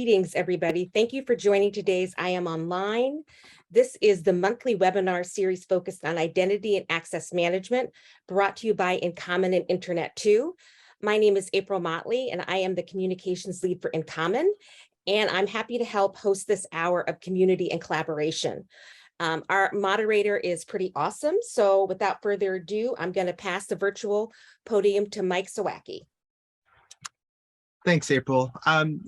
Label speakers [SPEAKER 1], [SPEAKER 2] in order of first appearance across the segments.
[SPEAKER 1] Greetings, everybody. Thank you for joining today's I Am Online. This is the monthly webinar series focused on identity and access management, brought to you by InCommon and Internet 2. My name is April Motley, and I am the communications lead for InCommon, and I'm happy to help host this hour of community and collaboration. Our moderator is pretty awesome, so without further ado, I'm going to pass the virtual podium to Mike Zawaki.
[SPEAKER 2] Thanks, April. I'm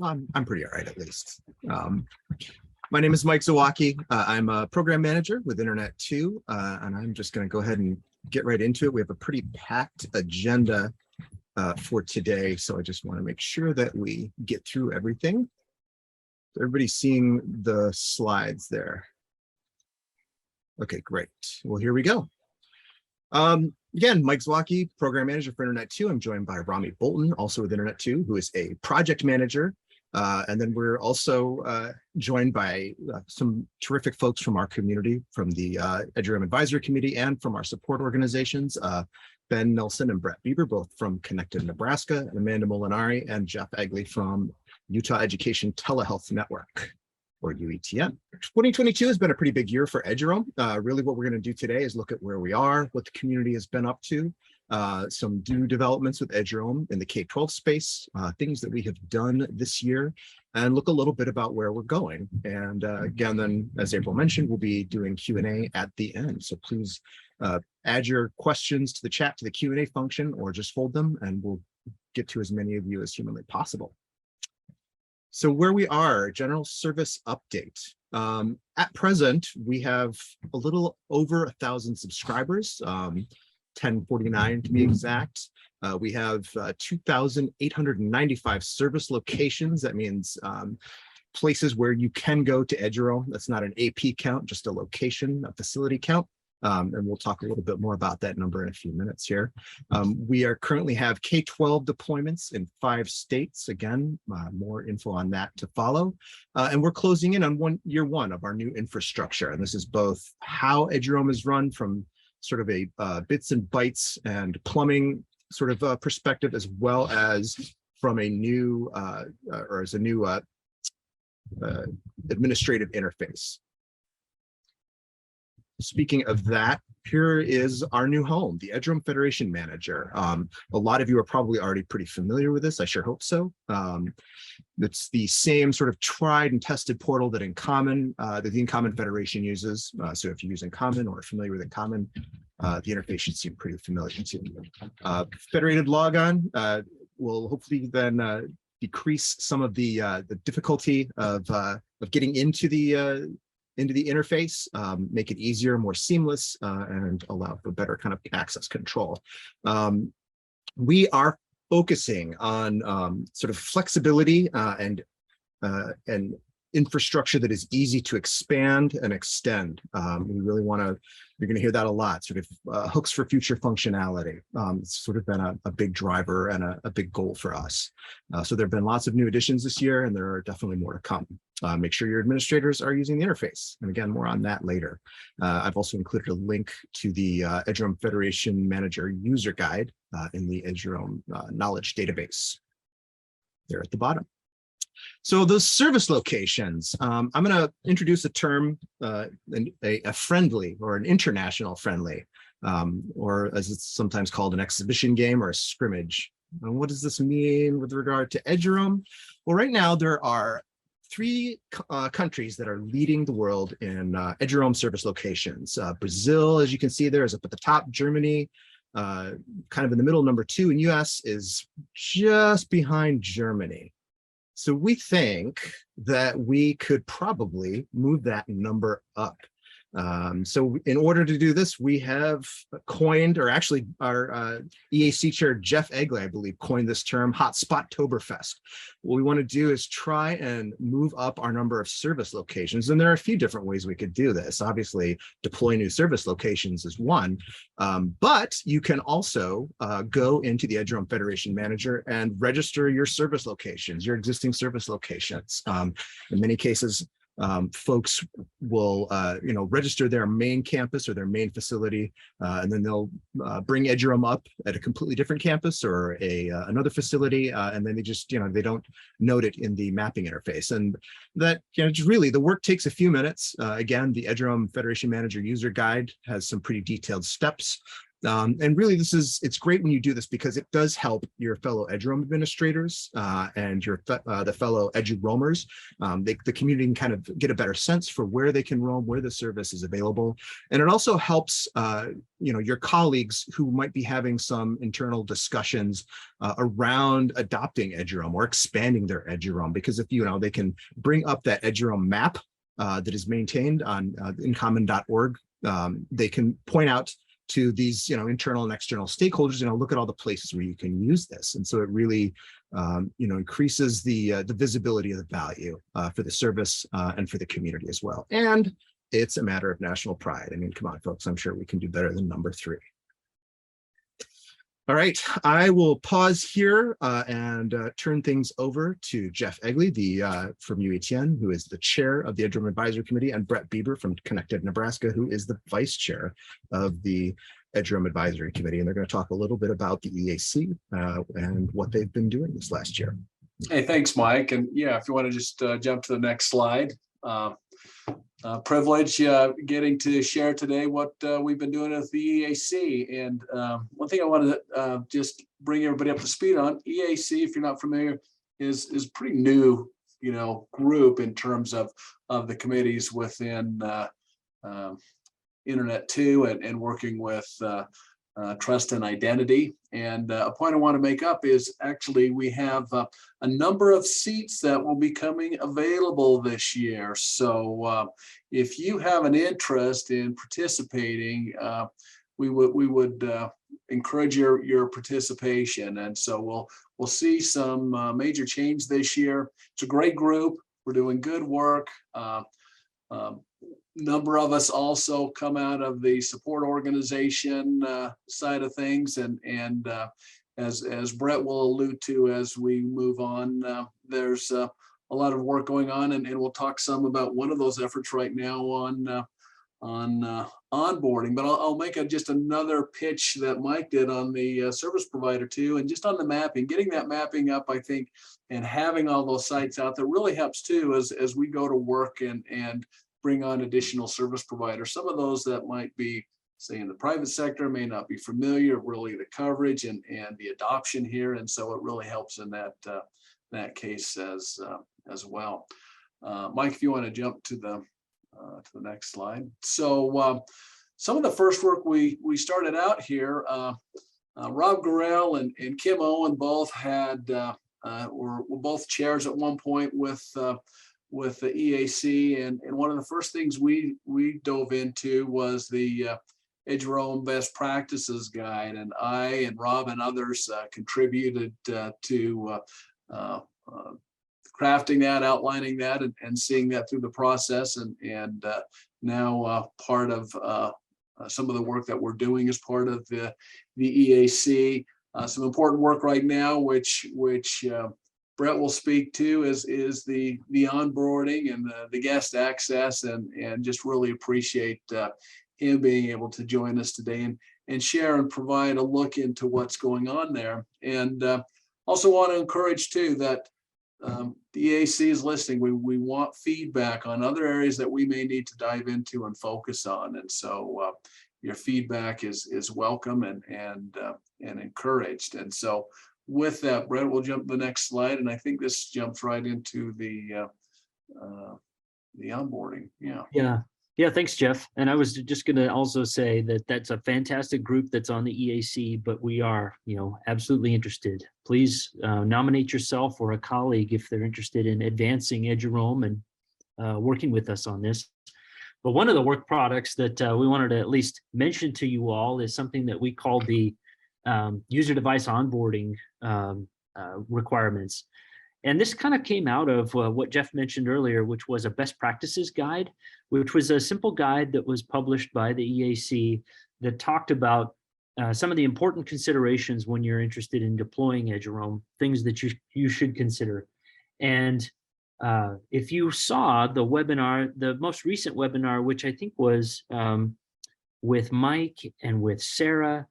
[SPEAKER 2] pretty all right, at least. My name is Mike Zawaki. I'm a program manager with Internet 2, and I'm just going to go ahead and get right into it. We have a pretty packed agenda for today, so I just want to make sure that we get through everything. Everybody's seeing the slides there. Okay, great. Well, here we go. Again, Mike Zawaki, program manager for Internet 2. I'm joined by Rami Bolton, also with Internet 2, who is a project manager. And then we're also joined by some terrific folks from our community, from the eduroam advisory committee and from our support organizations, Ben Nelson and Brett Bieber, both from Connected Nebraska, and Amanda Molinari and Jeff Egley from Utah Education Telehealth Network, or UETN. 2022 has been a pretty big year for eduroam. Really what we're going to do today is look at where we are, what the community has been up to, some new developments with eduroam in the K-12 space, things that we have done this year, and look a little bit about where we're going. And again, then, as April mentioned, we'll be doing Q&A at the end. So please add your questions to the chat, to the Q&A function, or just hold them, and we'll get to as many of you as humanly possible. So where we are, general service update. At present, we have a little over 1,000 subscribers, 1049 to be exact. We have 2,895 service locations. That means places where you can go to eduroam. That's not an AP count, just a location, a facility count. And we'll talk a little bit more about that number in a few minutes here. We are currently have K-12 deployments in 5 states. Again, more info on that to follow. And we're closing in on year one of our new infrastructure. And this is both how eduroam is run from sort of a bits and bytes and plumbing sort of perspective, as well as from a new administrative interface. Speaking of that, here is our new home, the eduroam Federation Manager. A lot of you are probably already pretty familiar with this. I sure hope so. It's the same sort of tried and tested portal that InCommon, that the InCommon Federation uses. So if you use InCommon or are familiar with InCommon, the interface should seem pretty familiar to you. Federated logon will hopefully then decrease some of the difficulty of getting into the interface, make it easier, more seamless, and allow for better kind of access control. We are focusing on sort of flexibility and infrastructure that is easy to expand and extend. We really want to, you're going to hear that a lot, sort of hooks for future functionality. It's sort of been a big driver and a big goal for us. So there have been lots of new additions this year, and there are definitely more to come. Make sure your administrators are using the interface. And again, more on that later. I've also included a link to the eduroam Federation Manager user guide in the eduroam knowledge database there at the bottom. So those service locations, I'm going to introduce a term, a friendly or an international friendly, or as it's sometimes called, an exhibition game or a scrimmage. And what does this mean with regard to eduroam? Well, right now there are 3 countries that are leading the world in eduroam service locations. Brazil, as you can see there, is up at the top. Germany, kind of in the middle, number 2, and US is just behind Germany. So we think that we could probably move that number up. So in order to do this, we have coined, or actually our EAC chair, Jeff Egley, I believe, coined this term, Hotspot-toberfest. What we want to do is try and move up our number of service locations. And there are a few different ways we could do this. Obviously, deploy new service locations is one, but you can also go into the eduroam Federation Manager and register your service locations, your existing service locations. In many cases, folks will register their main campus or their main facility, and then they'll bring eduroam up at a completely different campus or another facility, and then they just they don't note it in the mapping interface. And that just really the work takes a few minutes. Again, the eduroam Federation Manager user guide has some pretty detailed steps. And really, it's great when you do this because it does help your fellow eduroam administrators and the fellow eduroamers. The community can kind of get a better sense for where they can roam, where the service is available. And it also helps your colleagues who might be having some internal discussions around adopting eduroam or expanding their eduroam, because if they can bring up that eduroam map that is maintained on incommon.org, they can point out to these internal and external stakeholders, look at all the places where you can use this. And so it really increases the visibility of the value for the service and for the community as well. And it's a matter of national pride. I mean, come on, folks, I'm sure we can do better than number 3. All right, I will pause here and turn things over to Jeff Egley, from UETN, who is the chair of the eduroam advisory committee, and Brett Bieber from Connected Nebraska, who is the vice chair of the eduroam advisory committee. And they're going to talk a little bit about the EAC and what they've been doing this last year.
[SPEAKER 3] Hey, thanks, Mike. And yeah, if you want to just jump to the next slide. Privilege getting to share today what we've been doing with the EAC. And one thing I wanted to just bring everybody up to speed on, EAC, if you're not familiar, is pretty new, group in terms of the committees within Internet 2 and working with trust and identity. And a point I want to make up is actually we have a number of seats that will be coming available this year. So if you have an interest in participating, we would encourage your participation. And so we'll see some major change this year. It's a great group. We're doing good work. Number of us also come out of the support organization side of things, and as Brett will allude to as we move on, there's a lot of work going on, and we'll talk some about one of those efforts right now on onboarding. But I'll make just another pitch that Mike did on the service provider too, and just on the mapping, getting that mapping up, I think, and having all those sites out there really helps too as we go to work and bring on additional service providers. Some of those that might be, say, in the private sector may not be familiar really the coverage and the adoption here, and so it really helps in that case as well. Mike, if you want to jump to the next slide. So some of the first work we started out here, Rob Gorell and Kim Owen both had were both chairs at one point with the EAC, and one of the first things we dove into was the eduroam best practices guide, and I and Rob and others contributed to crafting that, outlining that, and seeing that through the process, and now part of some of the work that we're doing as part of the EAC. Some important work right now, which Brett will speak to, is the onboarding and the guest access, and just really appreciate him being able to join us today and share and provide a look into what's going on there. And also want to encourage too that the EAC is listening. We want feedback on other areas that we may need to dive into and focus on. And so your feedback is welcome and encouraged. And so with that, Brett, we'll jump to the next slide, and I think this jumps right into the onboarding.
[SPEAKER 4] Yeah. Thanks, Jeff. And I was just going to also say that that's a fantastic group that's on the EAC, but we are, absolutely interested. Please nominate yourself or a colleague if they're interested in advancing eduroam and working with us on this. But one of the work products that we wanted to at least mention to you all is something that we call the user device onboarding requirements. And this kind of came out of what Jeff mentioned earlier, which was a best practices guide, which was a simple guide that was published by the EAC that talked about some of the important considerations when you're interested in deploying eduroam, things that you should consider. And if you saw the webinar, the most recent webinar, which I think was with Mike and with Sarah,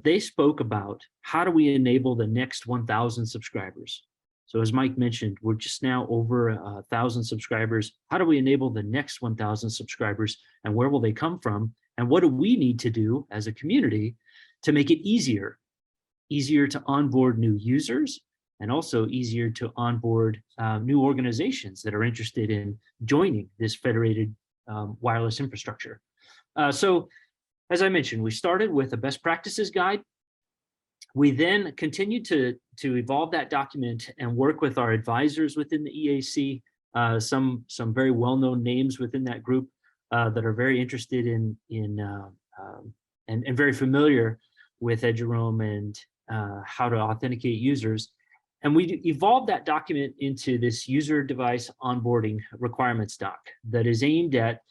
[SPEAKER 4] they spoke about how do we enable the next 1,000 subscribers. So as Mike mentioned, we're just now over 1,000 subscribers. How do we enable the next 1,000 subscribers, and where will they come from? And what do we need to do as a community to make it easier to onboard new users, and also easier to onboard new organizations that are interested in joining this federated wireless infrastructure. So as I mentioned, we started with a best practices guide. We then continued to evolve that document and work with our advisors within the EAC, some very well-known names within that group that are very interested in and very familiar with eduroam and how to authenticate users. And we evolved that document into this user device onboarding requirements doc that is aimed at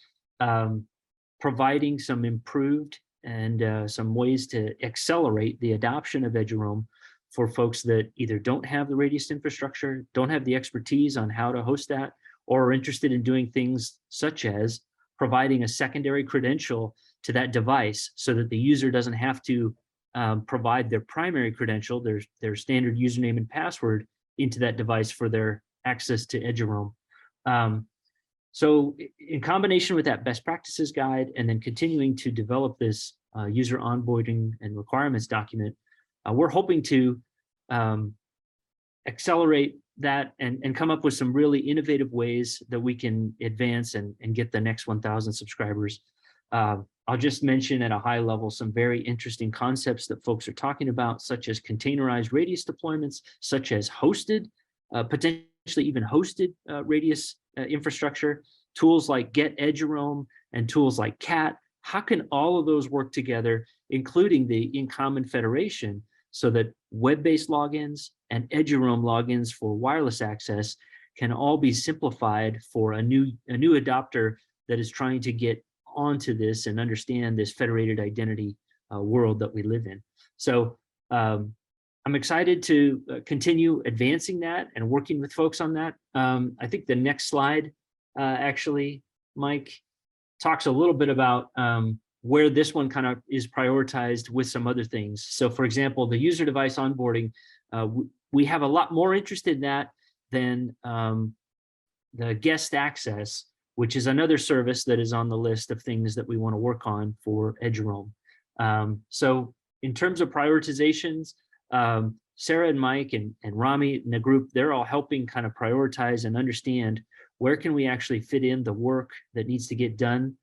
[SPEAKER 4] providing some improved and some ways to accelerate the adoption of eduroam for folks that either don't have the Radius infrastructure, don't have the expertise on how to host that, or are interested in doing things such as providing a secondary credential to that device so that the user doesn't have to provide their primary credential, their standard username and password, into that device for their access to eduroam. So in combination with that best practices guide and then continuing to develop this user onboarding and requirements document, we're hoping to accelerate that and come up with some really innovative ways that we can advance and get the next 1,000 subscribers. I'll just mention at a high level some very interesting concepts that folks are talking about, such as containerized Radius deployments, such as hosted, potentially even hosted Radius infrastructure, tools like Get Eduroam and tools like CAT. How can all of those work together, including the in-common federation, so that web-based logins and eduroam logins for wireless access can all be simplified for a new adopter that is trying to get onto this and understand this federated identity world that we live in. So I'm excited to continue advancing that and working with folks on that. I think the next slide, actually, Mike, talks a little bit about where this one kind of is prioritized with some other things. So for example, the user device onboarding, we have a lot more interest in that than the guest access, which is another service that is on the list of things that we want to work on for eduroam. So in terms of prioritizations, Sarah and Mike and Rami and the group, they're all helping kind of prioritize and understand where can we actually fit in the work that needs to get done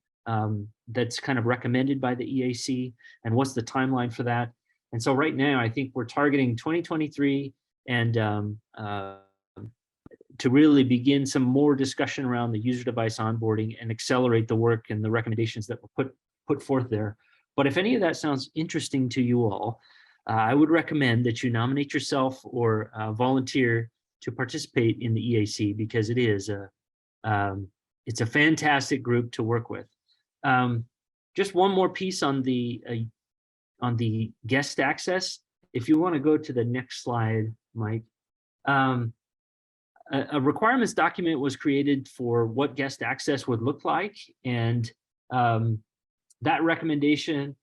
[SPEAKER 4] that's kind of recommended by the EAC, and what's the timeline for that. And so right now, I think we're targeting 2023 and to really begin some more discussion around the user device onboarding and accelerate the work and the recommendations that were put forth there. But if any of that sounds interesting to you all, I would recommend that you nominate yourself or volunteer to participate in the EAC, because it is it's a fantastic group to work with. Just one more piece on the guest access. If you want to go to the next slide, Mike. A requirements document was created for what guest access would look like, and that recommendation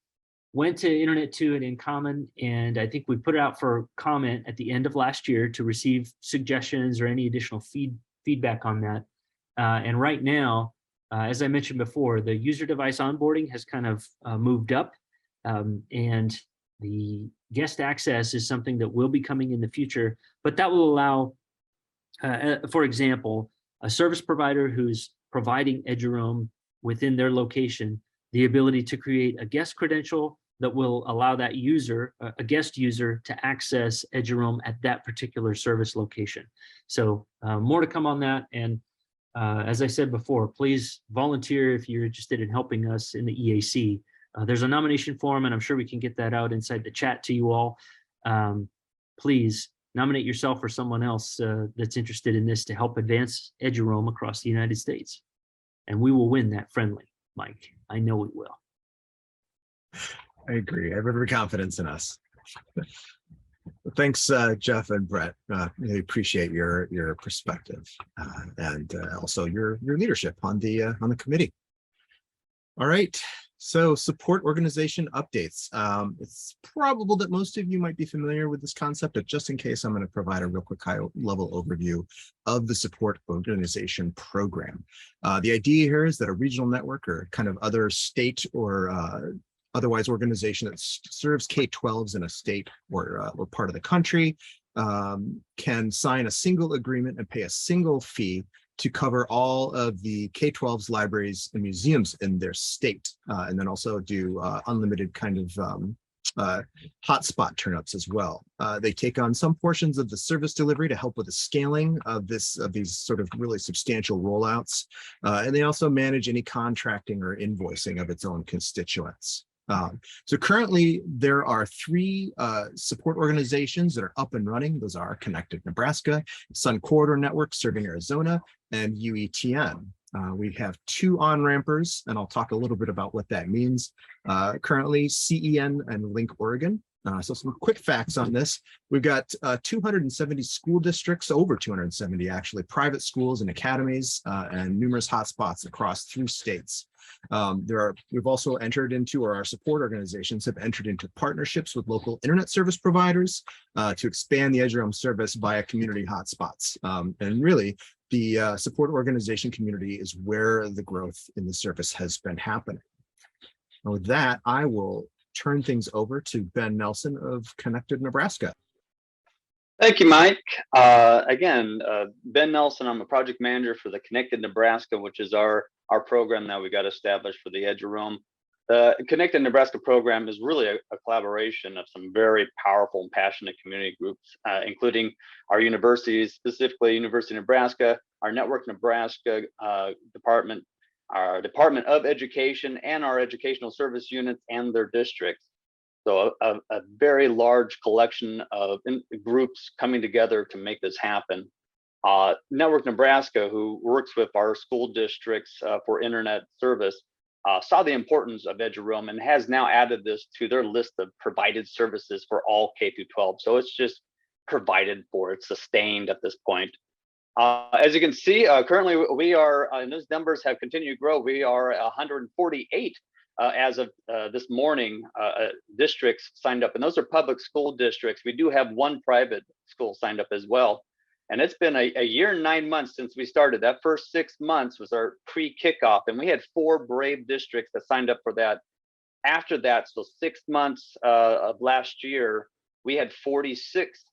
[SPEAKER 4] went to Internet 2 and In Common, and I think we put it out for comment at the end of last year to receive suggestions or any additional feedback on that. And right now, as I mentioned before, the user device onboarding has kind of moved up, and the guest access is something that will be coming in the future, but that will allow, for example, a service provider who's providing eduroam within their location, the ability to create a guest credential that will allow that user, a guest user, to access eduroam at that particular service location. So more to come on that. And as I said before, please volunteer if you're interested in helping us in the EAC. There's a nomination form, and I'm sure we can get that out inside the chat to you all. Please nominate yourself or someone else that's interested in this to help advance eduroam across the United States. And we will win that friendly, Mike. I know we will.
[SPEAKER 2] I agree. I have every confidence in us. Thanks, Jeff and Brett. Really appreciate your perspective and also your leadership on the committee. All right. So support organization updates. It's probable that most of you might be familiar with this concept, but just in case, I'm going to provide a real quick high-level overview of the support organization program. The idea here is that a regional network or kind of other state or otherwise organization that serves K-12s in a state or part of the country can sign a single agreement and pay a single fee to cover all of the K-12's libraries and museums in their state, and then also do unlimited kind of hotspot turnups as well. They take on some portions of the service delivery to help with the scaling of these sort of really substantial rollouts, and they also manage any contracting or invoicing of its own constituents. So currently there are 3 support organizations that are up and running. Those are Connected Nebraska, Sun Corridor Network serving Arizona, and UETN. We have 2 on-rampers, and I'll talk a little bit about what that means. Currently CEN and Link Oregon. So some quick facts on this. We've got 270 school districts, over 270 actually, private schools and academies, and numerous hotspots across 3 states. We've also entered into, or our support organizations have entered into partnerships with local internet service providers to expand the eduroam service via community hotspots. And really, the support organization community is where the growth in the service has been happening. And with that, I will turn things over to Ben Nelson of Connected Nebraska.
[SPEAKER 5] Thank you, Mike. Again, Ben Nelson, I'm a project manager for the Connected Nebraska, which is our program that we got established for the eduroam. The Connected Nebraska program is really a collaboration of some very powerful and passionate community groups, including our universities, specifically University of Nebraska, our Network Nebraska department, our Department of Education, and our educational service units and their districts. So a very large collection of groups coming together to make this happen. Network Nebraska, who works with our school districts for internet service, saw the importance of eduroam and has now added this to their list of provided services for all K-12. So it's just provided for, it's sustained at this point. As you can see, currently we are, and those numbers have continued to grow, we are 148 as of this morning, districts signed up, and those are public school districts. We do have 1 private school signed up as well. And it's been a year and 9 months since we started. That first 6 months was our pre-kickoff, and we had 4 brave districts that signed up for that. After that, so 6 months of last year, we had 46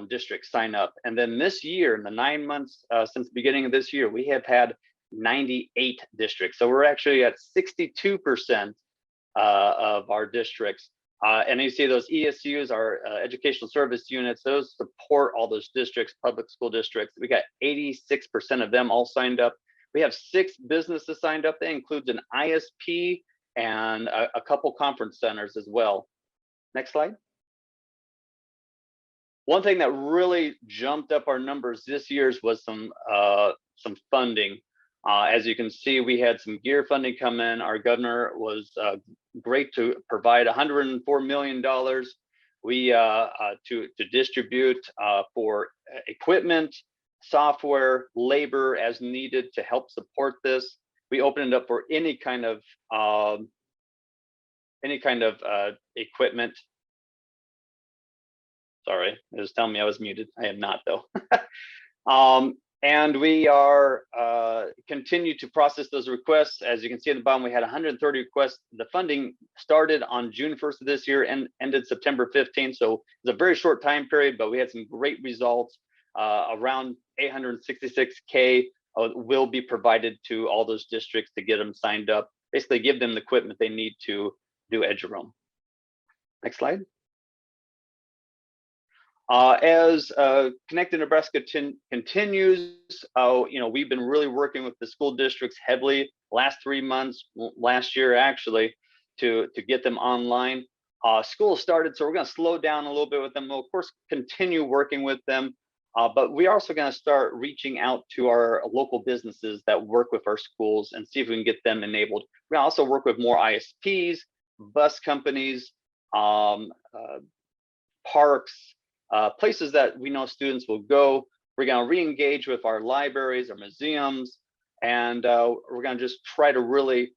[SPEAKER 5] districts sign up. And then this year, in the 9 months since the beginning of this year, we have had 98 districts. So we're actually at 62% of our districts. And you see those ESUs, our educational service units, those support all those districts, public school districts. We got 86% of them all signed up. We have 6 businesses signed up. That includes an ISP and a couple conference centers as well. Next slide. One thing that really jumped up our numbers this year's was some funding. As you can see, we had some gear funding come in. Our governor was great to provide $104 million to distribute for equipment, software, labor as needed to help support this. We opened it up for any kind of equipment. Sorry, it was telling me I was muted. I am not though. And we are continue to process those requests. As you can see at the bottom, we had 130 requests. The funding started on June 1st of this year and ended September 15th. So it's a very short time period, but we had some great results. Around $866K will be provided to all those districts to get them signed up. Basically, give them the equipment they need to do eduroam. Next slide. As Connected Nebraska continues, we've been really working with the school districts heavily last 3 months, last year actually, to get them online. School started, so we're going to slow down a little bit with them. We'll of course continue working with them, but we're also going to start reaching out to our local businesses that work with our schools and see if we can get them enabled. We also work with more ISPs, bus companies, parks, places that we know students will go. We're going to re-engage with our libraries, our museums, and we're going to just try to really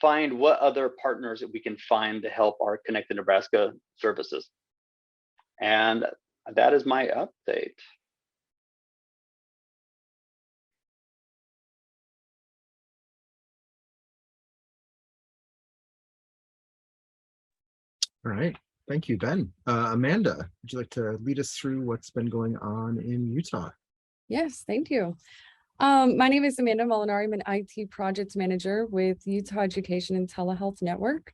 [SPEAKER 5] find what other partners that we can find to help our Connected Nebraska services. And that is my update.
[SPEAKER 2] All right. Thank you, Ben. Amanda, would you like to lead us through what's been going on in Utah?
[SPEAKER 6] Yes, thank you. My name is Amanda Molinari. I'm an IT project manager with Utah Education and Telehealth Network.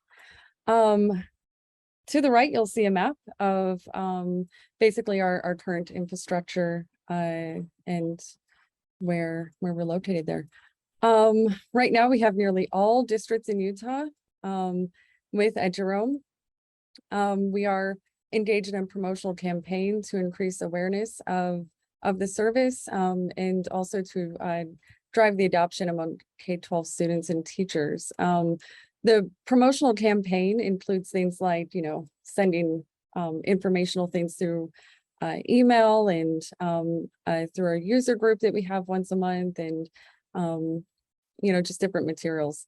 [SPEAKER 6] To the right, you'll see a map of basically our current infrastructure and where we're located there. Right now, we have nearly all districts in Utah with eduroam. We are engaged in a promotional campaign to increase awareness of the service and also to drive the adoption among K-12 students and teachers. The promotional campaign includes things like, sending informational things through email and through our user group that we have once a month, and just different materials,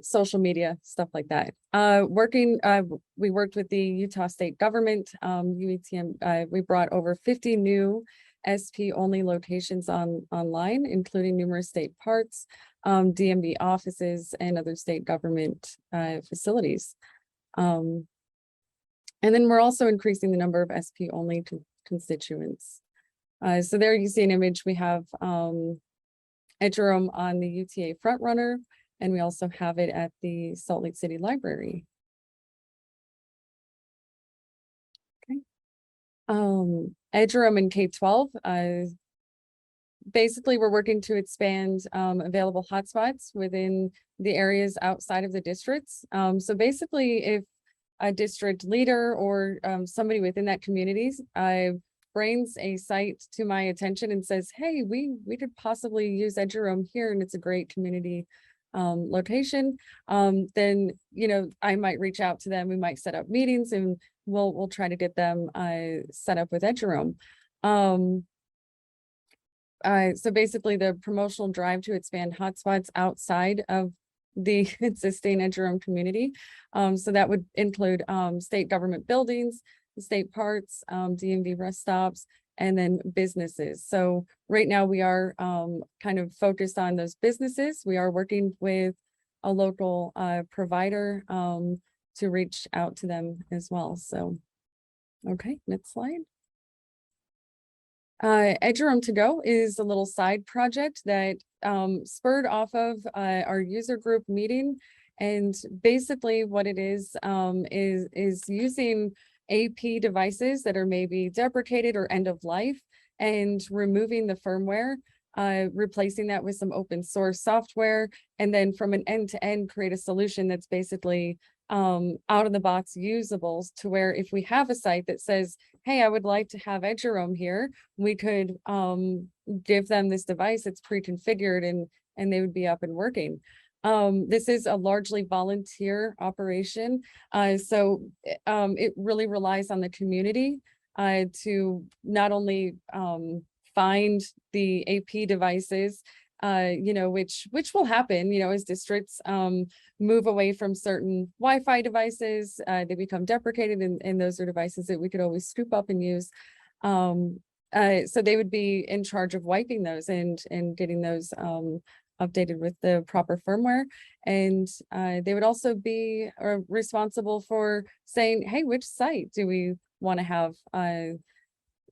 [SPEAKER 6] social media, stuff like that. We worked with the Utah state government, UETM. We brought over 50 new SP only locations online, including numerous state parks, DMV offices, and other state government facilities. And then we're also increasing the number of SP only constituents. So there you see an image. We have eduroam on the UTA Frontrunner, and we also have it at the Salt Lake City Library. Okay. eduroam in K-12. Basically, we're working to expand available hotspots within the areas outside of the districts. So basically, if a district leader or somebody within that community brings a site to my attention and says, hey, we could possibly use eduroam here, and it's a great community location, then I might reach out to them. We might set up meetings, and we'll try to get them set up with eduroam. So basically, the promotional drive to expand hotspots outside of the existing eduroam community. So that would include state government buildings, state parks, DMV rest stops, and then businesses. So right now we are kind of focused on those businesses. We are working with a local provider to reach out to them as well. So, okay, next slide. eduroam to go is a little side project that spurred off of our user group meeting. And basically what it is using AP devices that are maybe deprecated or end of life, and removing the firmware, replacing that with some open source software, and then from an end to end create a solution that's basically out of the box usable, to where if we have a site that says, hey, I would like to have eduroam here, we could give them this device that's pre-configured, and they would be up and working. This is a largely volunteer operation. So it really relies on the community to not only find the AP devices, which will happen, as districts move away from certain Wi-Fi devices, they become deprecated, and those are devices that we could always scoop up and use. So they would be in charge of wiping those and getting those updated with the proper firmware. And they would also be responsible for saying, hey, which site do we want to have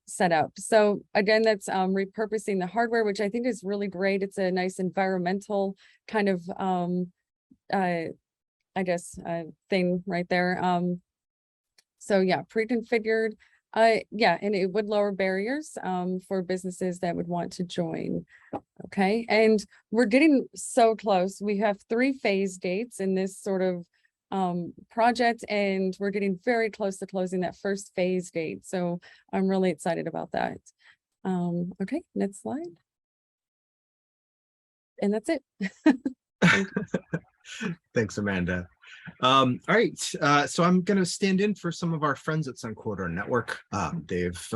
[SPEAKER 6] set up? So again, that's repurposing the hardware, which I think is really great. It's a nice environmental kind of thing right there. So yeah, pre-configured. Yeah, and it would lower barriers for businesses that would want to join. Okay, and we're getting so close. We have 3 phase gates in this sort of project, and we're getting very close to closing that first phase gate. So I'm really excited about that. Okay, next slide. And that's it.
[SPEAKER 2] Thanks, Amanda. All right, so I'm going to stand in for some of our friends at Sun Corridor Network. They've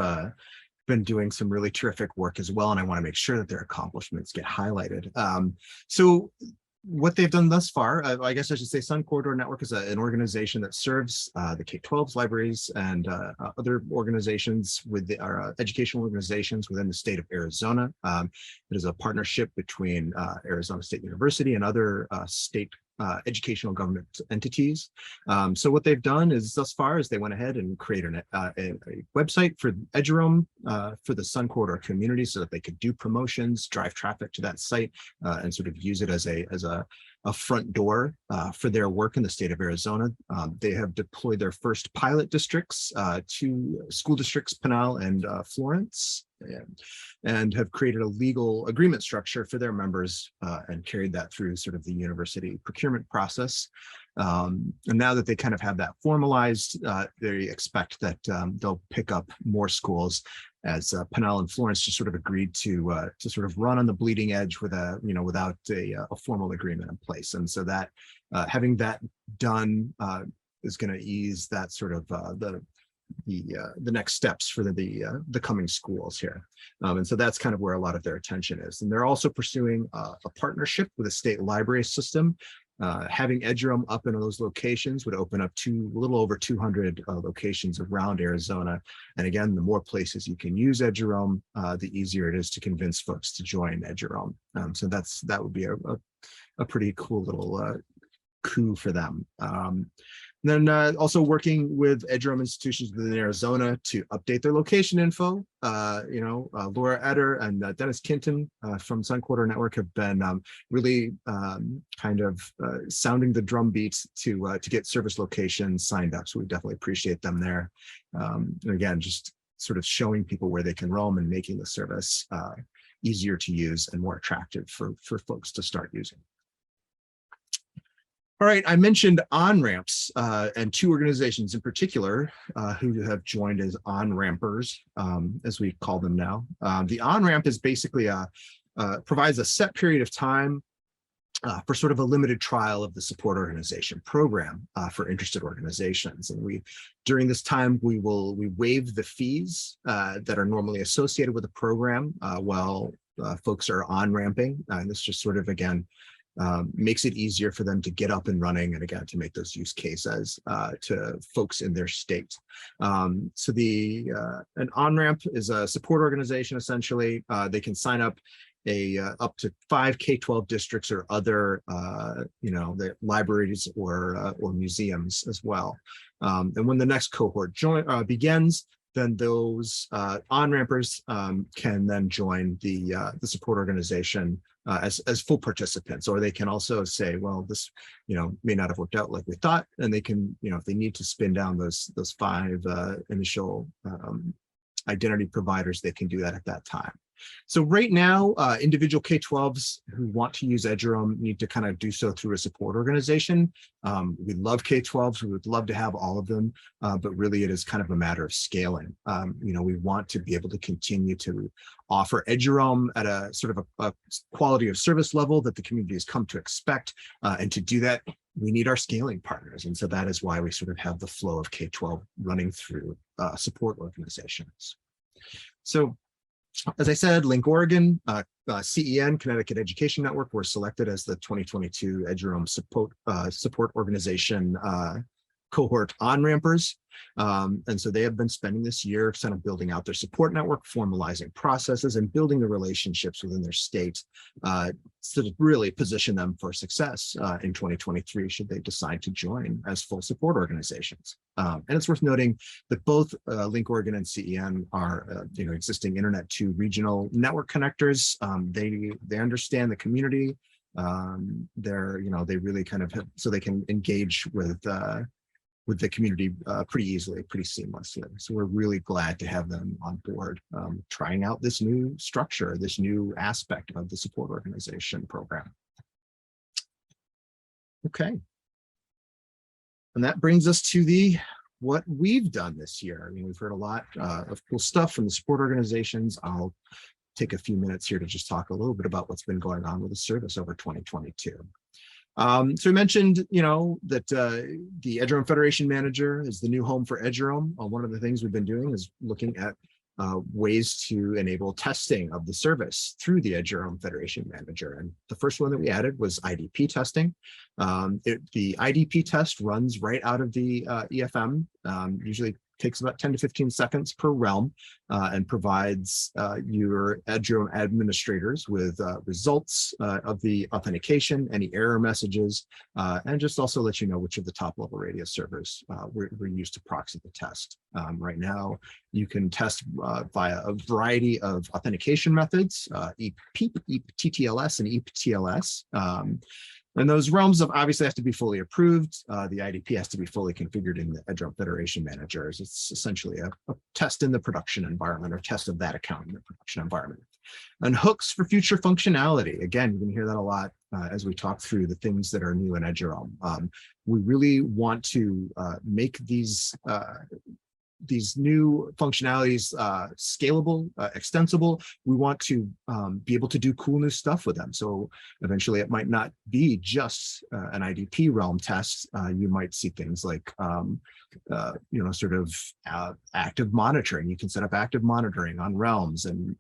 [SPEAKER 2] been doing some really terrific work as well, and I want to make sure that their accomplishments get highlighted. So what they've done thus far, I guess I should say Sun Corridor Network is an organization that serves the K-12s, libraries, and other organizations with our educational organizations within the state of Arizona. It is a partnership between Arizona State University and other state educational government entities. So what they've done is thus far is they went ahead and created a website for eduroam for the Sun Corridor community so that they could do promotions, drive traffic to that site, and sort of use it as a front door for their work in the state of Arizona. They have deployed their first pilot districts to school districts, Pinal and Florence, and have created a legal agreement structure for their members and carried that through sort of the university procurement process. And now that they kind of have that formalized, they expect that they'll pick up more schools as Pinal and Florence just sort of agreed to sort of run on the bleeding edge with without a formal agreement in place. And so that having that done is going to ease that sort of the next steps for the coming schools here. And so that's kind of where a lot of their attention is. And they're also pursuing a partnership with a state library system. Having eduroam up in those locations would open up a little over 200 locations around Arizona. And again, the more places you can use eduroam, the easier it is to convince folks to join eduroam. So that would be a pretty cool little coup for them. Then also working with eduroam institutions within Arizona to update their location info. Laura Eder and Dennis Kinton from Sun Corridor Network have been really kind of sounding the drum beats to get service locations signed up. So we definitely appreciate them there. And again, just sort of showing people where they can roam and making the service easier to use and more attractive for folks to start using. All right, I mentioned on-ramps and two organizations in particular who have joined as on-rampers, as we call them now. The on-ramp is basically provides a set period of time for sort of a limited trial of the support organization program for interested organizations. And during this time, we waive the fees that are normally associated with the program while folks are on-ramping. And this just sort of, again, makes it easier for them to get up and running and again to make those use cases to folks in their state. So an on-ramp is a support organization essentially. They can sign up up to 5 K-12 districts or other the libraries or museums as well. And when the next cohort begins, then those on-rampers can then join the support organization as full participants, or they can also say, well, this may not have worked out like we thought, and they can, if they need to spin down those 5 initial identity providers, they can do that at that time. So right now, individual K-12s who want to use eduroam need to kind of do so through a support organization. We love K-12s, we would love to have all of them, but really it is kind of a matter of scaling. We want to be able to continue to offer eduroam at a sort of a quality of service level that the community has come to expect. And to do that, we need our scaling partners. And so that is why we sort of have the flow of K-12 running through support organizations. So as I said, Link Oregon, CEN, Connecticut Education Network, were selected as the 2022 eduroam support organization cohort on-rampers. And so they have been spending this year kind of building out their support network, formalizing processes, and building the relationships within their state to really position them for success in 2023 should they decide to join as full support organizations. And it's worth noting that both Link Oregon and CEN are existing Internet 2 regional network connectors. They understand the community. They really kind of so they can engage with the community pretty easily, pretty seamlessly. So we're really glad to have them on board, trying out this new structure, this new aspect of the support organization program. Okay. And that brings us to what we've done this year. We've heard a lot of cool stuff from the support organizations. I'll take a few minutes here to just talk a little bit about what's been going on with the service over 2022. So we mentioned, that the eduroam Federation Manager is the new home for eduroam. One of the things we've been doing is looking at ways to enable testing of the service through the eduroam Federation Manager. And the first one that we added was IDP testing. The IDP test runs right out of the EFM, usually takes about 10 to 15 seconds per realm, and provides your eduroam administrators with results of the authentication, any error messages, and just also let you know which of the top level radius servers were used to proxy the test. Right now, you can test via a variety of authentication methods, EPEEP, EPTTLS, and EPTLS. And those realms obviously have to be fully approved. The IDP has to be fully configured in the eduroam Federation Manager. It's essentially a test in the production environment, or test of that account in the production environment. And hooks for future functionality. Again, you're going to hear that a lot as we talk through the things that are new in eduroam. We really want to make these new functionalities scalable, extensible. We want to be able to do cool new stuff with them. So eventually it might not be just an IDP realm test. You might see things like, sort of active monitoring. You can set up active monitoring on realms and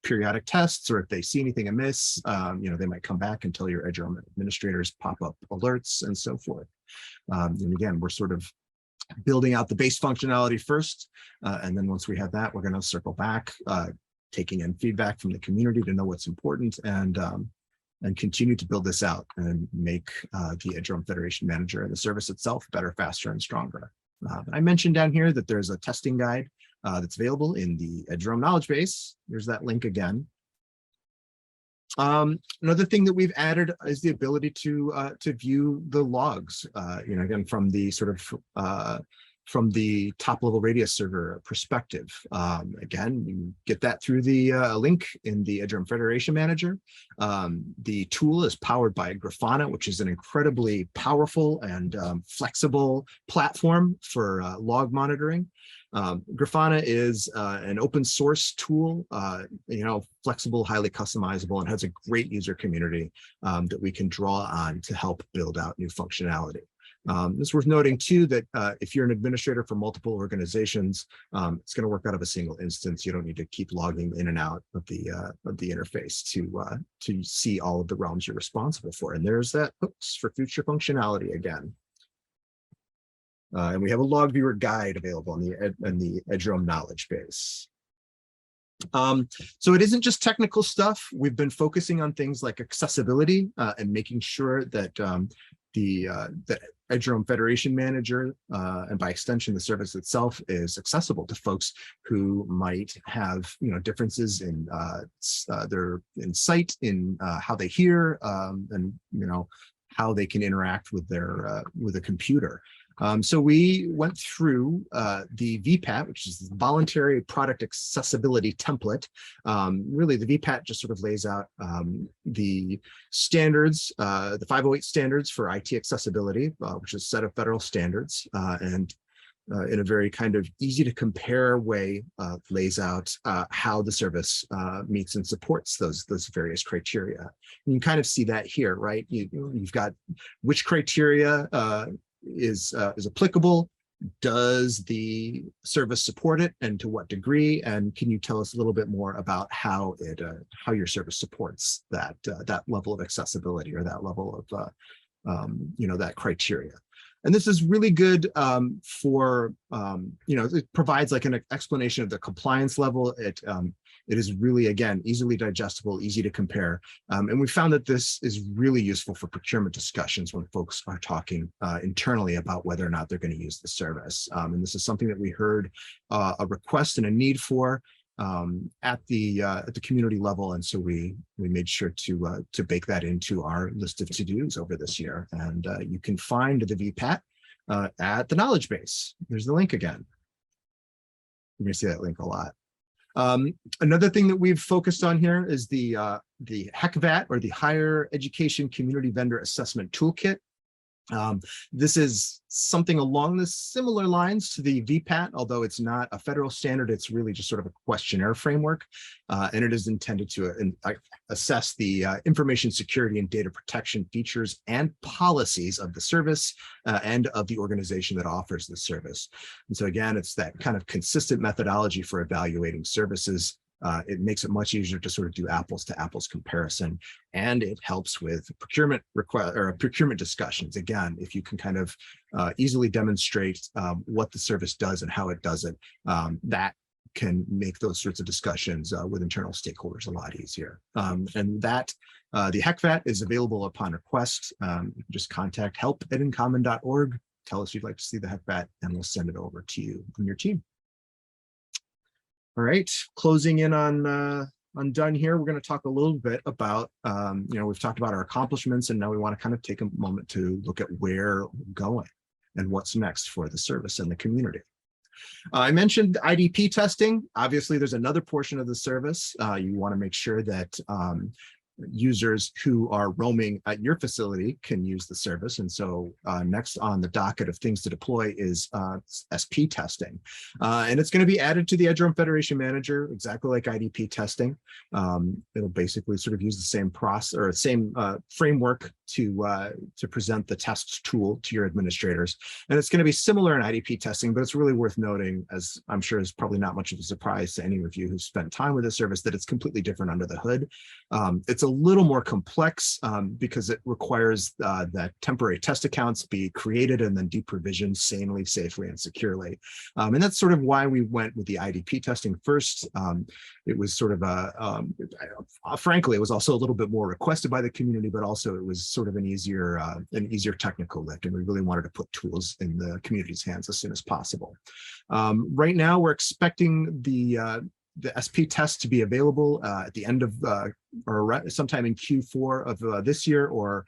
[SPEAKER 2] periodic tests, or if they see anything amiss, they might come back and tell your eduroam administrators, pop up alerts and so forth. And again, we're sort of building out the base functionality first. And then once we have that, we're going to circle back, taking in feedback from the community to know what's important, and continue to build this out and make the eduroam Federation Manager and the service itself better, faster, and stronger. I mentioned down here that there's a testing guide that's available in the eduroam knowledge base. Here's that link again. Another thing that we've added is the ability to view the logs, again, from the sort of from the top level radius server perspective. Again, you get that through the link in the eduroam Federation Manager. The tool is powered by Grafana, which is an incredibly powerful and flexible platform for log monitoring. Grafana is an open source tool, flexible, highly customizable, and has a great user community that we can draw on to help build out new functionality. It's worth noting too that if you're an administrator for multiple organizations, it's going to work out of a single instance. You don't need to keep logging in and out of the interface to see all of the realms you're responsible for. And there's that hooks for future functionality again. And we have a log viewer guide available in the eduroam knowledge base. So it isn't just technical stuff. We've been focusing on things like accessibility and making sure that the eduroam Federation Manager, and by extension the service itself, is accessible to folks who might have differences in their sight, in how they hear, and how they can interact with their with a computer. So we went through the VPAT, which is the Voluntary Product Accessibility Template. Really, the VPAT just sort of lays out the standards, the 508 standards for IT accessibility, which is a set of federal standards, and in a very kind of easy to compare way, lays out how the service meets and supports those various criteria. And you can kind of see that here, right? You've got which criteria is applicable. Does the service support it, and to what degree? And can you tell us a little bit more about how your service supports that level of accessibility, or that level of that criteria? And this is really good for it provides like an explanation of the compliance level. It is really, again, easily digestible, easy to compare. And we found that this is really useful for procurement discussions when folks are talking internally about whether or not they're going to use the service. And this is something that we heard a request and a need for at the community level. And so we made sure to bake that into our list of to-dos over this year. And you can find the VPAT at the knowledge base. There's the link again. You're going to see that link a lot. Another thing that we've focused on here is the HECVAT, or the Higher Education Community Vendor Assessment Toolkit. This is something along the similar lines to the VPAT, although it's not a federal standard. It's really just sort of a questionnaire framework, and it is intended to assess the information security and data protection features and policies of the service and of the organization that offers the service. And so again, it's that kind of consistent methodology for evaluating services. It makes it much easier to sort of do apples to apples comparison, and it helps with procurement procurement discussions. Again, if you can kind of easily demonstrate what the service does and how it does it, that can make those sorts of discussions with internal stakeholders a lot easier. And that the HECVAT is available upon request. Just contact help@incommon.org. Tell us you'd like to see the HECVAT, and we'll send it over to you and your team. All right, closing in on done here. We're going to talk a little bit about, we've talked about our accomplishments, and now we want to kind of take a moment to look at where we're going and what's next for the service and the community. I mentioned IDP testing. Obviously, there's another portion of the service. You want to make sure that users who are roaming at your facility can use the service. And so next on the docket of things to deploy is SP testing. And it's going to be added to the eduroam Federation Manager, exactly like IDP testing. It'll basically sort of use the same process or same framework to present the test tool to your administrators. And it's going to be similar in IDP testing, but it's really worth noting, as I'm sure is probably not much of a surprise to any of you who spent time with the service, that it's completely different under the hood. It's a little more complex because it requires that temporary test accounts be created and then deprovisioned sanely, safely, and securely. And that's sort of why we went with the IDP testing first. It was sort of frankly, it was also a little bit more requested by the community, but also it was sort of an easier technical lift, and we really wanted to put tools in the community's hands as soon as possible. Right now, we're expecting the SP test to be available at the end of or sometime in Q4 of this year or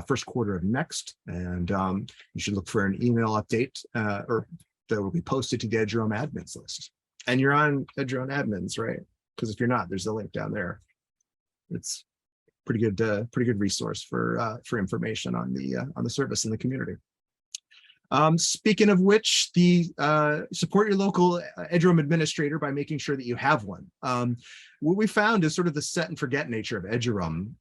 [SPEAKER 2] first quarter of next. And you should look for an email update or that will be posted to the eduroam admins list. And you're on eduroam admins, right? Because if you're not, there's a link down there. It's pretty good resource for information on the service in the community. Speaking of which, support your local eduroam administrator by making sure that you have one. What we found is sort of the set and forget nature of eduroam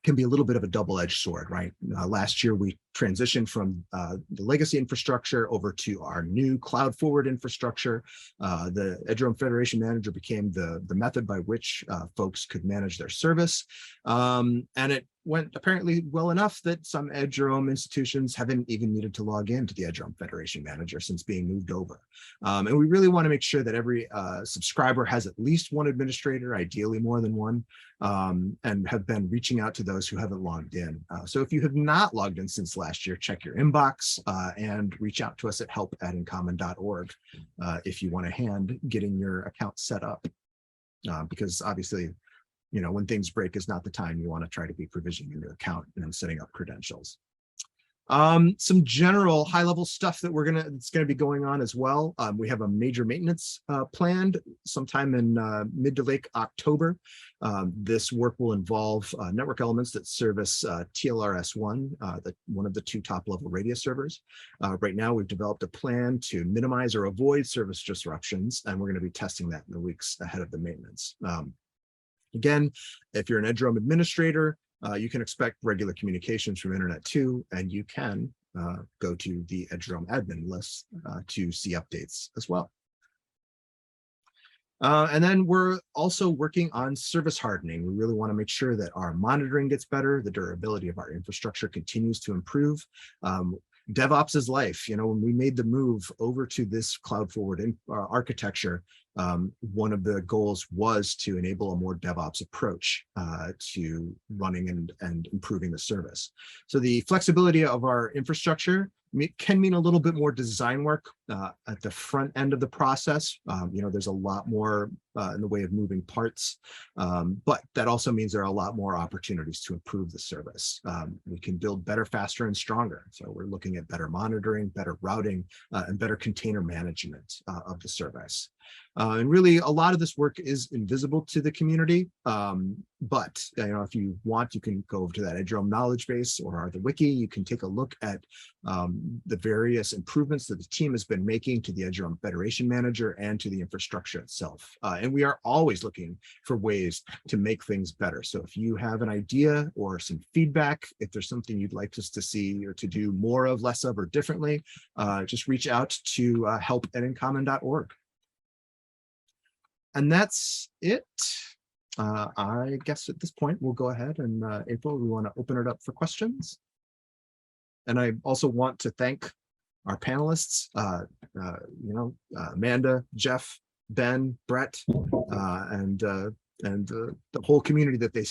[SPEAKER 2] can be a little bit of a double-edged sword, right? Last year, we transitioned from the legacy infrastructure over to our new cloud-forward infrastructure. The eduroam Federation Manager became the method by which folks could manage their service. And it went apparently well enough that some eduroam institutions haven't even needed to log into the eduroam Federation Manager since being moved over. And we really want to make sure that every subscriber has at least one administrator, ideally more than one, and have been reaching out to those who haven't logged in. So if you have not logged in since last year, check your inbox and reach out to us at help@incommon.org if you want a hand getting your account set up. Because obviously, when things break is not the time you want to try to be provisioning your account and setting up credentials. Some general high-level stuff that it's gonna be going on as well. We have a major maintenance planned sometime in mid to late October. This work will involve network elements that service TLRS-1, one of the two top-level radio servers. Right now, we've developed a plan to minimize or avoid service disruptions, and we're going to be testing that in the weeks ahead of the maintenance. Again, if you're an eduroam administrator, you can expect regular communications from Internet 2, and you can go to the eduroam admin list to see updates as well. And then we're also working on service hardening. We really want to make sure that our monitoring gets better, the durability of our infrastructure continues to improve. DevOps is life. When we made the move over to this cloud forward architecture, one of the goals was to enable a more DevOps approach to running and improving the service. So the flexibility of our infrastructure can mean a little bit more design work at the front end of the process. There's a lot more in the way of moving parts, but that also means there are a lot more opportunities to improve the service. We can build better, faster, and stronger. So we're looking at better monitoring, better routing, and better container management of the service. And really, a lot of this work is invisible to the community. But if you want, you can go over to that eduroam knowledge base or the wiki. You can take a look at the various improvements that the team has been making to the eduroam Federation Manager and to the infrastructure itself. And we are always looking for ways to make things better. So if you have an idea or some feedback, if there's something you'd like us to see or to do more of, less of, or differently, just reach out to help@incommon.org. And that's it. I guess at this point, we'll go ahead and April, we want to open it up for questions. And I also want to thank our panelists, Amanda, Jeff, Ben, Brett, and the whole community that they're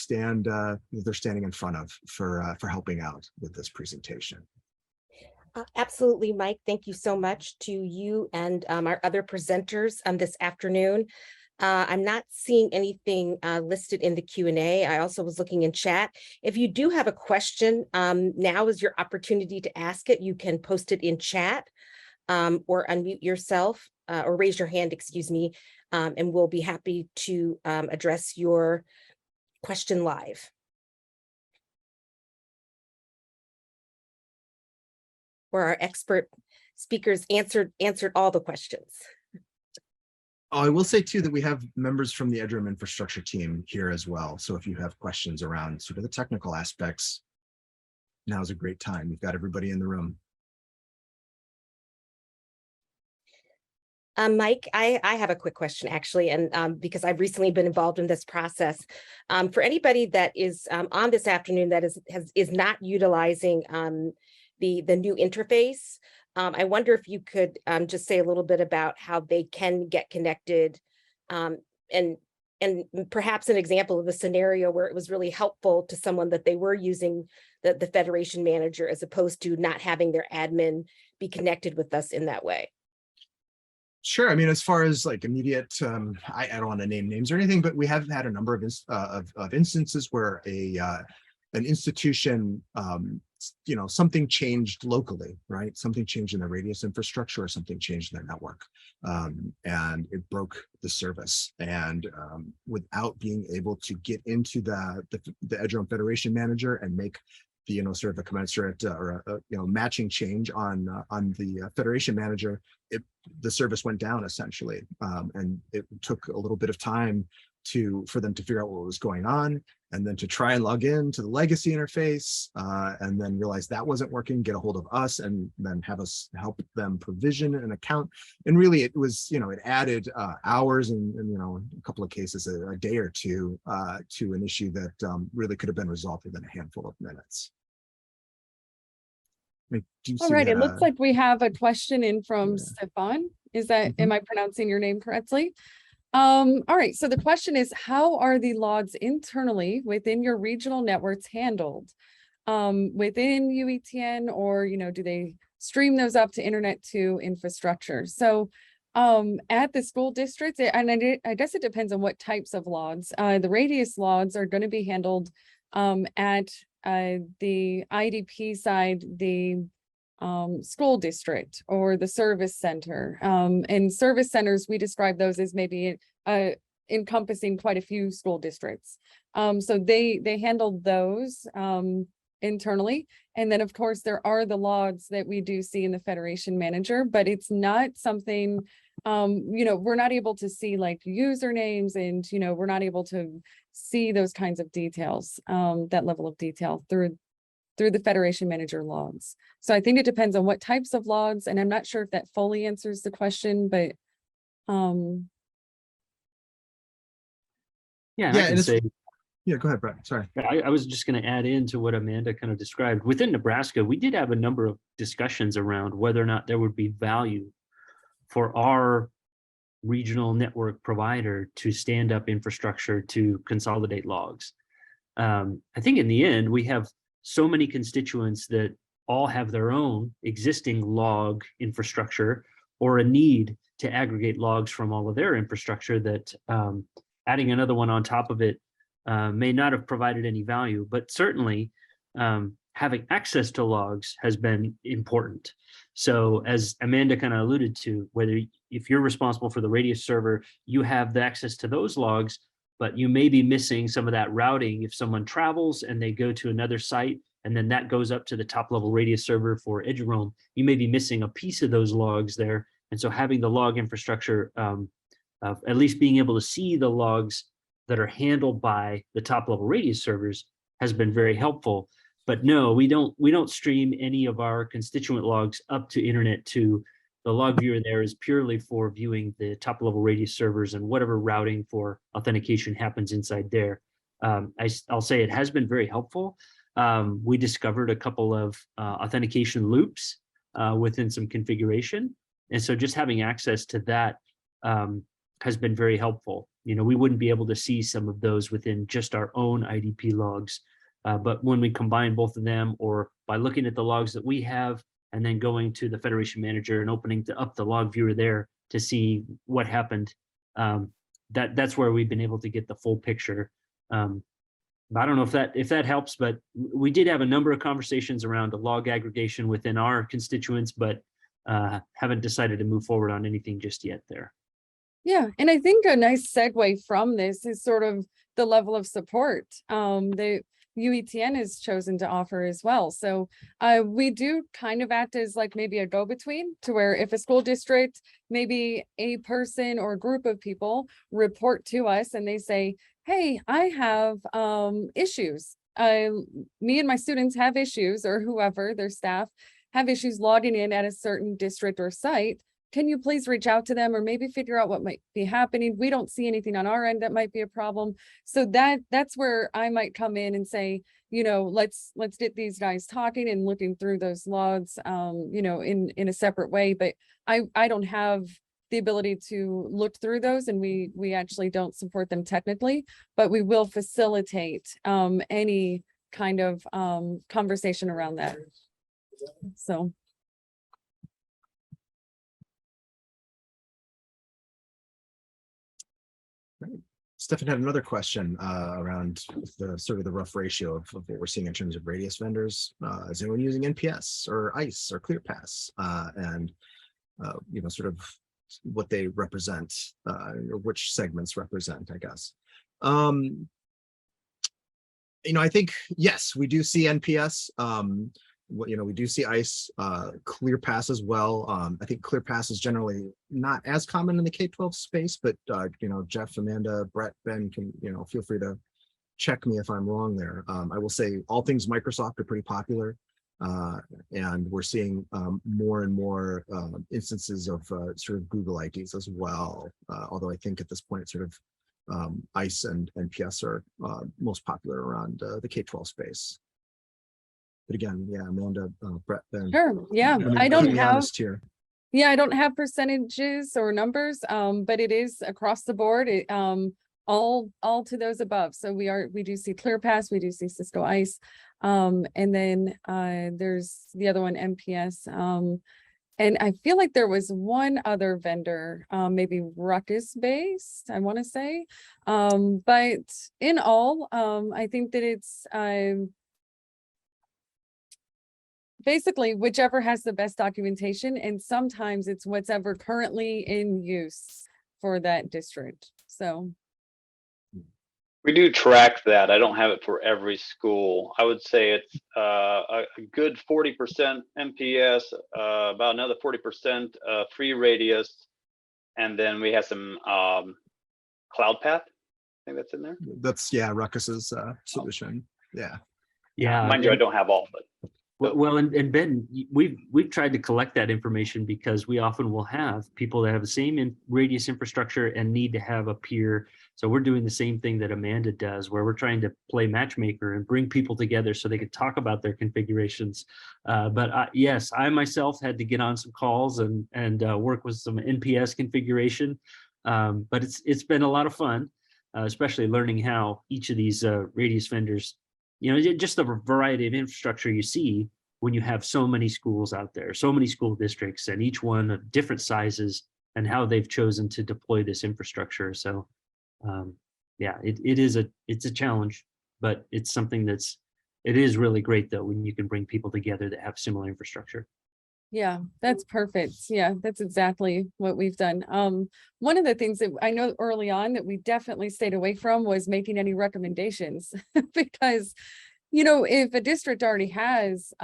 [SPEAKER 2] standing in front of for helping out with this presentation.
[SPEAKER 1] Absolutely, Mike. Thank you so much to you and our other presenters this afternoon. I'm not seeing anything listed in the Q&A. I also was looking in chat. If you do have a question, now is your opportunity to ask it. You can post it in chat or unmute yourself or raise your hand, excuse me, and we'll be happy to address your question live. Or our expert speakers answered all the questions.
[SPEAKER 2] Oh, I will say too that we have members from the eduroam infrastructure team here as well. So if you have questions around sort of the technical aspects, now is a great time. We've got everybody in the room.
[SPEAKER 1] Mike, I have a quick question actually, and because I've recently been involved in this process. For anybody that is on this afternoon that is not utilizing the new interface, I wonder if you could just say a little bit about how they can get connected, and perhaps an example of a scenario where it was really helpful to someone that they were using the Federation Manager as opposed to not having their admin be connected with us in that way.
[SPEAKER 2] Sure. I mean, as far as like immediate, I don't want to name names or anything, but we have had a number of instances where an institution, something changed locally, right? Something changed in the radius infrastructure or something changed in their network, and it broke the service. And without being able to get into the eduroam Federation Manager and make the sort of a commensurate or a matching change on the Federation Manager, the service went down essentially, and it took a little bit of time for them to figure out what was going on, and then to try and log in to the legacy interface, and then realize that wasn't working, get a hold of us, and then have us help them provision an account. And really it was, it added hours and a couple of cases, a day or two to an issue that really could have been resolved within a handful of minutes.
[SPEAKER 6] All right, it looks like we have a question in from Stefan. Is that, am I pronouncing your name correctly? All right, so the question is, how are the logs internally within your regional networks handled? Within UETN, or do they stream those up to Internet 2 infrastructure? So at the school districts, and I guess it depends on what types of logs. The radius logs are going to be handled at the IDP side, the school district or the service center. And service centers, we describe those as maybe encompassing quite a few school districts. So they handle those internally. And then of course there are the logs that we do see in the Federation Manager, but it's not something, we're not able to see like usernames, and we're not able to see those kinds of details, that level of detail through the Federation Manager logs. So I think it depends on what types of logs, and I'm not sure if that fully answers the question, but
[SPEAKER 4] yeah, I can say,
[SPEAKER 2] yeah, go ahead, Brett. Sorry.
[SPEAKER 4] I was just going to add into what Amanda kind of described. Within Nebraska, we did have a number of discussions around whether or not there would be value for our regional network provider to stand up infrastructure to consolidate logs. I think in the end, we have so many constituents that all have their own existing log infrastructure or a need to aggregate logs from all of their infrastructure that adding another one on top of it may not have provided any value, but certainly having access to logs has been important. So as Amanda kind of alluded to, if you're responsible for the radius server, you have the access to those logs, but you may be missing some of that routing if someone travels and they go to another site, and then that goes up to the top level radius server for eduroam. You may be missing a piece of those logs there. And so having the log infrastructure, at least being able to see the logs that are handled by the top level radius servers has been very helpful. But no, we don't stream any of our constituent logs up to Internet 2. The log viewer there is purely for viewing the top level radius servers and whatever routing for authentication happens inside there. I'll say it has been very helpful. We discovered a couple of authentication loops within some configuration. And so just having access to that has been very helpful. You know, we wouldn't be able to see some of those within just our own IDP logs. But when we combine both of them, or by looking at the logs that we have and then going to the Federation Manager and opening up the log viewer there to see what happened, that's where we've been able to get the full picture. I don't know if that helps, but we did have a number of conversations around the log aggregation within our constituents, but haven't decided to move forward on anything just yet there.
[SPEAKER 6] Yeah, and I think a nice segue from this is sort of the level of support the UETN has chosen to offer as well. So we do kind of act as like maybe a go-between, to where if a school district, maybe a person or a group of people report to us and they say, hey, I have issues. Me and my students have issues, or whoever, their staff, have issues logging in at a certain district or site. Can you please reach out to them or maybe figure out what might be happening? We don't see anything on our end that might be a problem. So that's where I might come in and say, you know, let's get these guys talking and looking through those logs, you know, in a separate way. But I don't have the ability to look through those, and we actually don't support them technically, but we will facilitate any kind of conversation around that. So.
[SPEAKER 2] Stefan had another question around the sort of the rough ratio of what we're seeing in terms of radius vendors. Is anyone using NPS or ICE or ClearPass, and you know, sort of what they represent, or which segments represent, I guess. You know, I think, yes, we do see NPS. You know, we do see ICE, ClearPass as well. I think ClearPass is generally not as common in the K-12 space, but you know, Jeff, Amanda, Brett, Ben can, you know, feel free to check me if I'm wrong there. I will say all things Microsoft are pretty popular, and we're seeing more and more instances of sort of Google IDs as well. Although I think at this point, sort of ICE and NPS are most popular around the K-12 space. But again, yeah, Amanda, Brett, Ben.
[SPEAKER 6] Sure. Yeah,
[SPEAKER 2] I don't have here.
[SPEAKER 6] Yeah, I don't have percentages or numbers, but it is across the board. All to those above. So we do see ClearPass, we do see Cisco ICE, and then there's the other one, NPS. And I feel like there was one other vendor, maybe Ruckus based, I want to say. But in all, I think that it's basically whichever has the best documentation, and sometimes it's whatever currently in use for that district. So
[SPEAKER 5] we do track that. I don't have it for every school. I would say it's a good 40% NPS, about another 40% free radius, and then we have some cloud path. I think that's in there.
[SPEAKER 2] That's, yeah, Ruckus's solution. Yeah.
[SPEAKER 4] Yeah.
[SPEAKER 5] Mind you, I don't have all, but.
[SPEAKER 4] Well, and Ben, we've tried to collect that information because we often will have people that have the same radius infrastructure and need to have a peer. So we're doing the same thing that Amanda does, where we're trying to play matchmaker and bring people together so they can talk about their configurations. But yes, I myself had to get on some calls and work with some NPS configuration. But it's been a lot of fun, especially learning how each of these radius vendors, you know, just the variety of infrastructure you see when you have so many schools out there, so many school districts, and each one of different sizes, and how they've chosen to deploy this infrastructure. So yeah, it's a challenge, but it's something it is really great though, when you can bring people together that have similar infrastructure.
[SPEAKER 6] Yeah, that's perfect. Yeah, that's exactly what we've done. One of the things that I know early on that we definitely stayed away from was making any recommendations because, you know, if a district already has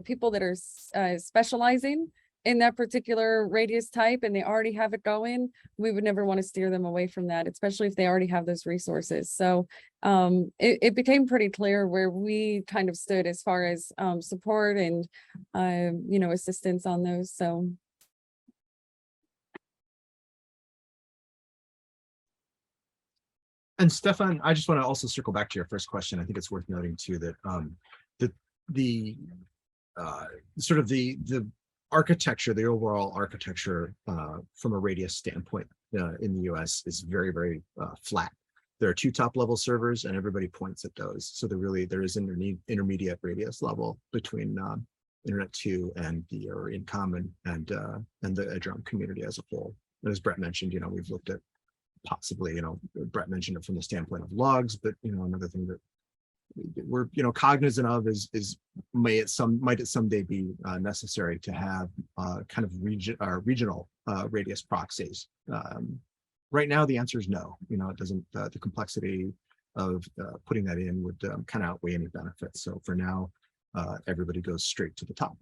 [SPEAKER 6] people that are specializing in that particular radius type and they already have it going, we would never want to steer them away from that, especially if they already have those resources. So it became pretty clear where we kind of stood as far as support and you know, assistance on those. So
[SPEAKER 2] And Stefan, I just want to also circle back to your first question. I think it's worth noting too that the sort of the architecture, the overall architecture from a radius standpoint in the US is very, very flat. There are two top level servers and everybody points at those. So there is intermediate radius level between Internet 2 and the in common and the eduroam community as a whole. And as Brett mentioned, you know, we've looked at possibly, you know, Brett mentioned it from the standpoint of logs, but you know, another thing that we're, you know, cognizant of is might it someday be necessary to have kind of regional radius proxies. Right now, the answer is no. You know, it doesn't. The complexity of putting that in would kind of outweigh any benefits. So for now, everybody goes straight to the top.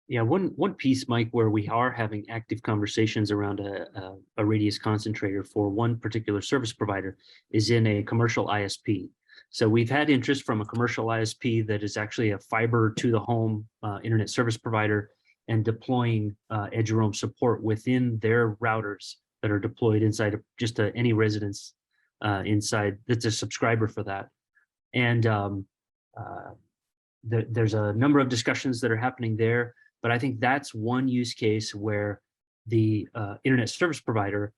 [SPEAKER 4] Yeah, one piece, Mike, where we are having active conversations around a radius concentrator for one particular service provider is in a commercial ISP. So we've had interest from a commercial ISP that is actually a fiber to the home internet service provider and deploying eduroam support within their routers that are deployed inside of just any residence inside that's a subscriber for that. And there's a number of discussions that are happening there. But I think that's one use case where the internet service provider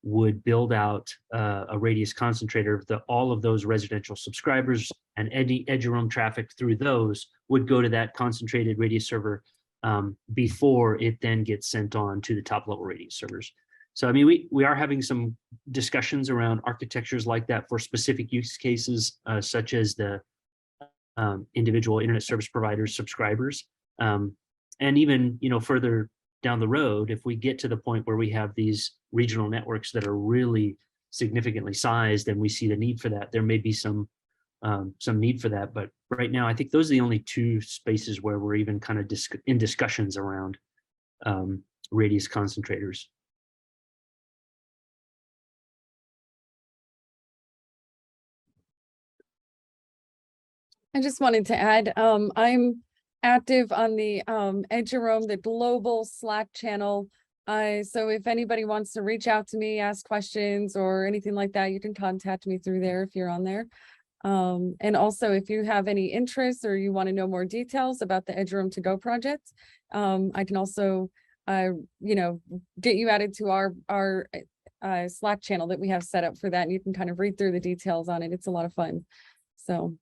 [SPEAKER 4] would build out a radius concentrator that all of those residential subscribers and any eduroam traffic through those would go to that concentrated radius server before it then gets sent on to the top level radius servers. So, I mean, we are having some discussions around architectures like that for specific use cases, such as the individual internet service providers subscribers. And even, you know, further down the road, if we get to the point where we have these regional networks that are really significantly sized and we see the need for that, there may be some need for that. But right now, I think those are the only two spaces where we're even kind of in discussions around radius concentrators.
[SPEAKER 6] I just wanted to add, I'm active on the eduroam, the global Slack channel. So if anybody wants to reach out to me, ask questions or anything like that, you can contact me through there if you're on there. And also if you have any interest or you want to know more details about the eduroam to go project, I can also, you know, get you added to our Slack channel that we have set up for that. And you can kind of read through the details on it. It's a lot of fun. So.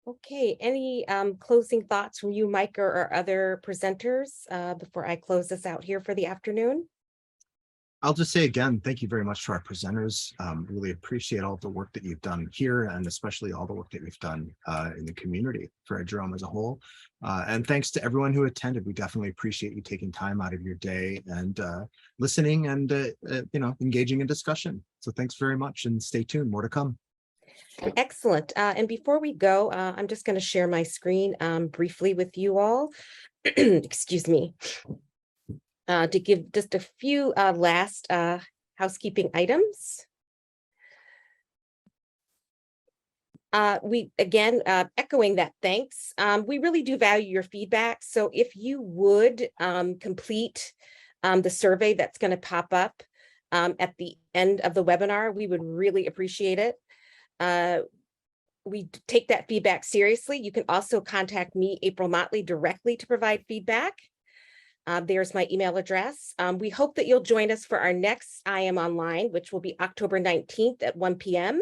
[SPEAKER 1] Okay, any closing thoughts from you, Mike, or other presenters before I close this out here for the afternoon?
[SPEAKER 2] I'll just say again, thank you very much to our presenters. Really appreciate all the work that you've done here and especially all the work that we've done in the community for eduroam as a whole. And thanks to everyone who attended. We definitely appreciate you taking time out of your day and listening and you know, engaging in discussion. So thanks very much and stay tuned, more to come.
[SPEAKER 1] Excellent. And before we go, I'm just going to share my screen briefly with you all. Excuse me. To give just a few last housekeeping items. We again, echoing that thanks. We really do value your feedback. So if you would complete the survey that's going to pop up at the end of the webinar, we would really appreciate it. We take that feedback seriously. You can also contact me, April Motley, directly to provide feedback. There's my email address. We hope that you'll join us for our next I Am Online, which will be October 19th at 1 p.m.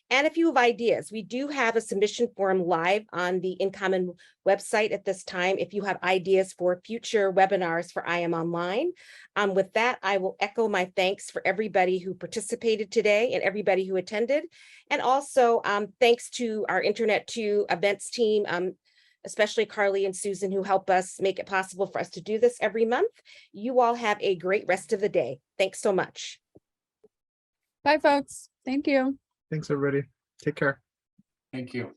[SPEAKER 1] And if you have ideas, we do have a submission form live on the InCommon website at this time. If you have ideas for future webinars for I Am Online. With that, I will echo my thanks for everybody who participated today and everybody who attended. And also thanks to our Internet 2 events team, especially Carly and Susan, who help us make it possible for us to do this every month. You all have a great rest of the day. Thanks so much.
[SPEAKER 6] Bye, folks. Thank you.
[SPEAKER 2] Thanks, everybody. Take care.
[SPEAKER 3] Thank you.